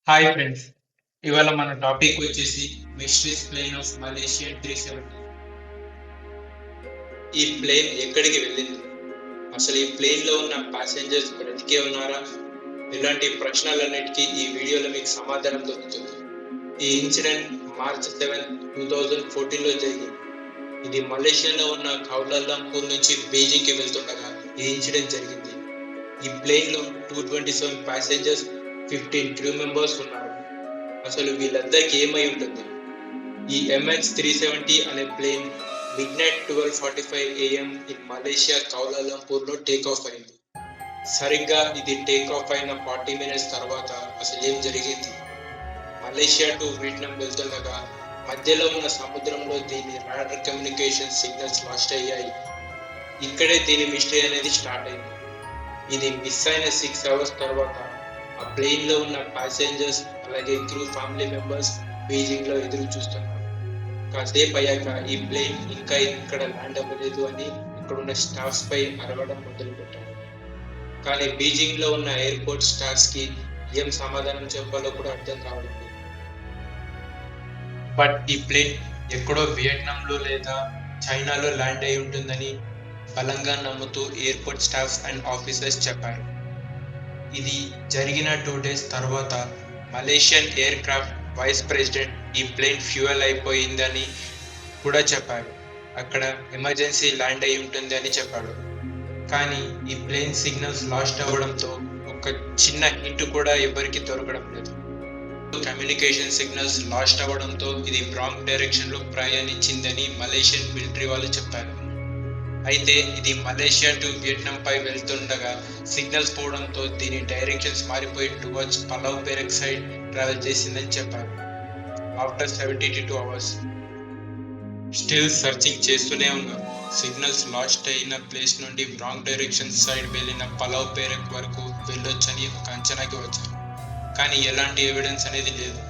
Hi friends, ఇవాళ మన topic వచ్చేసి మిస్ట్రీస్ ప్లేన్ ఆఫ్ మలేషియన్ 370. ఈ ప్లేన్ ఎక్కడికి వెళ్ళింది? అసలు ఈ ప్లేన్ లో ఉన్న ప్యాసింజర్స్ బ్రతికే ఉన్నారా? ఇలాంటి ప్రశ్నలన్నిటికీ ఈ వీడియోలో మీకు సమాధానం దొరుకుతుంది. ఈ ఇన్సిడెంట్ మార్చ్ 7, 2014లో జరిగింది. ఇది మలేషియాలో ఉన్న కౌలాలంపూర్ నుంచి బీజింగ్ కి వెళ్తుండగా ఈ ఇన్సిడెంట్ జరిగింది. ఈ ప్లేన్ లో 227 ప్యాసింజర్స్, 15 క్రూ మెంబర్స్ ఉన్నారు. అసలు వీళ్ళందరికీ ఏమై ఉంటుంది? ఈ MH370 అనే plane midnight 12:45 AM in Malaysia Kuala Lumpur లో టేక్ ఆఫ్ అయింది. సరిగ్గా ఇది టేక్ ఆఫ్ అయిన 40 మినిట్స్ తర్వాత అసలు ఏం జరిగింది? మలేషియా టు వియట్నాం వెళ్తుండగా మధ్యలో ఉన్న సముద్రంలో దీని రాడర్ కమ్యూనికేషన్ సిగ్నల్స్ లాస్ట్ అయ్యాయి. ఇక్కడే దీని మిస్టరీ అనేది స్టార్ట్ అయింది. ఇది మిస్ అయిన 6 అవర్స్ తర్వాత ఆ ప్లేన్ లో ఉన్న ప్యాసింజర్స్ అలాగే క్రూ ఫ్యామిలీ మెంబర్స్ బీజింగ్ లో ఎదురు చూస్తున్నారు. కాసేపు అయ్యాక ఈ ప్లేన్ ఇంకా ఇక్కడ ల్యాండ్ అవ్వలేదు అని ఇక్కడున్న స్టాఫ్స్ పై అరవడం మొదలు పెట్టారు. కానీ బీజింగ్ లో ఉన్న ఎయిర్పోర్ట్ స్టాఫ్స్ కి ఏం సమాధానం చెప్పాలో కూడా అర్థం కావడం లేదు. బట్ ఈ ప్లేన్ ఎక్కడో వియట్నాం లో లేదా చైనాలో ల్యాండ్ అయి ఉంటుందని బలంగా నమ్ముతూ ఎయిర్పోర్ట్ స్టాఫ్స్ అండ్ ఆఫీసర్స్ చెప్పారు. ఇది జరిగిన 2 days తర్వాత Malaysian aircraft vice president ఈ ప్లేన్ ఫ్యూయల్ అయిపోయిందని కూడా చెప్పారు. అక్కడ ఎమర్జెన్సీ ల్యాండ్ అయి ఉంటుంది అని చెప్పాడు. కానీ ఈ ప్లేన్ సిగ్నల్స్ లాస్ట్ అవ్వడంతో ఒక చిన్న హింట్ కూడా ఎవరికి దొరకడం లేదు. కమ్యూనికేషన్ సిగ్నల్స్ లాస్ట్ అవ్వడంతో ఇది రాంగ్ డైరెక్షన్ లో ప్రయాణించిందని మలేషియన్ మిలిటరీ వాళ్ళు చెప్పారు. అయితే ఇది మలేషియా టు వియట్నాం పై వెళ్తుండగా సిగ్నల్స్ పోవడంతో దీని డైరెక్షన్స్ మారిపోయి టువర్డ్స్ పలావ్ పేరక్ సైడ్ ట్రావెల్ చేసిందని చెప్పారు. ఆఫ్టర్ 72 hours స్టిల్ సర్చింగ్ చేస్తూనే ఉన్నారు. సిగ్నల్స్ లాస్ట్ అయిన ప్లేస్ నుండి రాంగ్ డైరెక్షన్ సైడ్ వెళ్ళిన పలావ్ పేరక్ వరకు వెళ్ళొచ్చని ఒక అంచనాకి వచ్చారు. కానీ ఎలాంటి ఎవిడెన్స్ అనేది లేదు.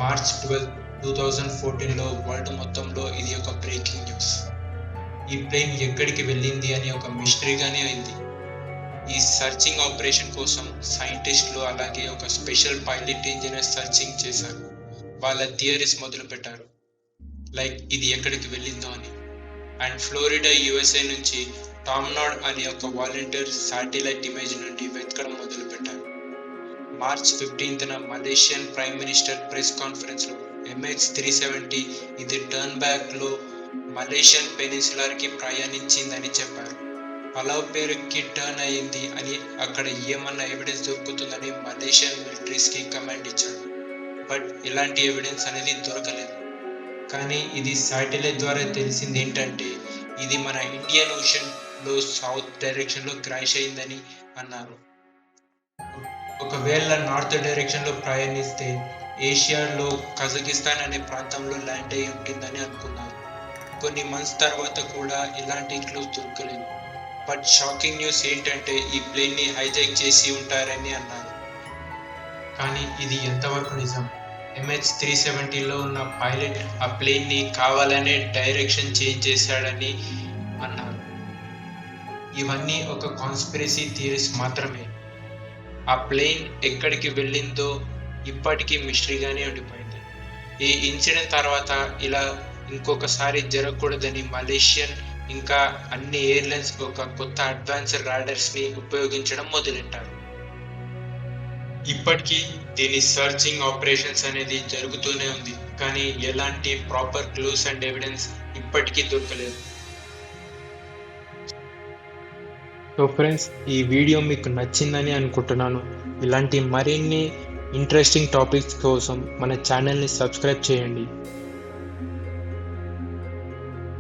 మార్చ్ 12, 2014లో వరల్డ్ మొత్తంలో ఇది ఒక బ్రేకింగ్ న్యూస్. ఈ ప్లేన్ ఎక్కడికి వెళ్ళింది అని ఒక మిస్టరీగానే అయింది. ఈ సర్చింగ్ ఆపరేషన్ కోసం సైంటిస్టులు అలాగే ఒక స్పెషల్ పైలట్ ఇంజనీర్ సర్చింగ్ చేశారు. వాళ్ళ థియరీస్ మొదలు పెట్టారు, లైక్ ఇది ఎక్కడికి వెళ్ళిందో అని. అండ్ ఫ్లోరిడా USA నుంచి టామ్నాడ్ అనే ఒక వాలంటీర్ శాటిలైట్ ఇమేజ్ నుండి వెతకడం మొదలు పెట్టారు. మార్చ్ 15న Malaysian prime minister press conference లో MH370 ఇది టర్న్ బ్యాక్ లో మలేషియన్ పెనిన్సులర్ కి ప్రయాణించిందని చెప్పారు. పలావ్ పేరుకి టర్న్ అయింది అని అక్కడ ఏమన్నా ఎవిడెన్స్ దొరుకుతుందని మలేషియన్ మిలిటరీస్ కి కమాండ్ ఇచ్చాడు. బట్ ఇలాంటి ఎవిడెన్స్ అనేది దొరకలేదు. కానీ ఇది శాటిలైట్ ద్వారా తెలిసింది ఏంటంటే ఇది మన ఇండియన్ ఓషన్ లో సౌత్ డైరెక్షన్ లో క్రాష్ అయిందని అన్నారు. ఒకవేళ నార్త్ డైరెక్షన్ లో ప్రయాణిస్తే ఏషియాలో కజకిస్తాన్ అనే ప్రాంతంలో ల్యాండ్ అయి ఉంటుందని అనుకున్నారు. కొన్ని మంత్స్ తర్వాత కూడా ఇలాంటి క్లూస్ దొరకలేదు. బట్ షాకింగ్ న్యూస్ ఏంటంటే ఈ ప్లేన్ ని హైజాక్ చేసి ఉంటారని అన్నారు. కానీ ఇది ఎంతవరకు నిజం? MH370లో ఉన్న పైలట్ ఆ ప్లేన్ ని కావాలనే డైరెక్షన్ చేంజ్ చేశాడని అన్నారు. ఇవన్నీ ఒక కాన్స్పిరసీ థియరీస్ మాత్రమే. ఆ ప్లేన్ ఎక్కడికి వెళ్ళిందో ఇప్పటికీ మిస్టరీగానే ఉండిపోయింది. ఈ ఇన్సిడెంట్ తర్వాత ఇలా ఇంకొకసారి జరగకూడదని మలేషియన్ ఇంకా అన్ని ఎయిర్లైన్స్ ఒక కొత్త అడ్వాన్స్డ్ రాడర్స్ ని ఉపయోగించడం మొదలెట్టారు. ఇప్పటికీ దీని సర్చింగ్ ఆపరేషన్స్ అనేది జరుగుతూనే ఉంది. కానీ ఎలాంటి ప్రాపర్ క్లూస్ అండ్ ఎవిడెన్స్ ఇప్పటికీ దొరకలేదు. సో ఫ్రెండ్స్, ఈ వీడియో మీకు నచ్చిందని అనుకుంటున్నాను. ఇలాంటి మరిన్ని ఇంట్రెస్టింగ్ టాపిక్స్ కోసం మన ఛానల్ని సబ్స్క్రైబ్ చేయండి.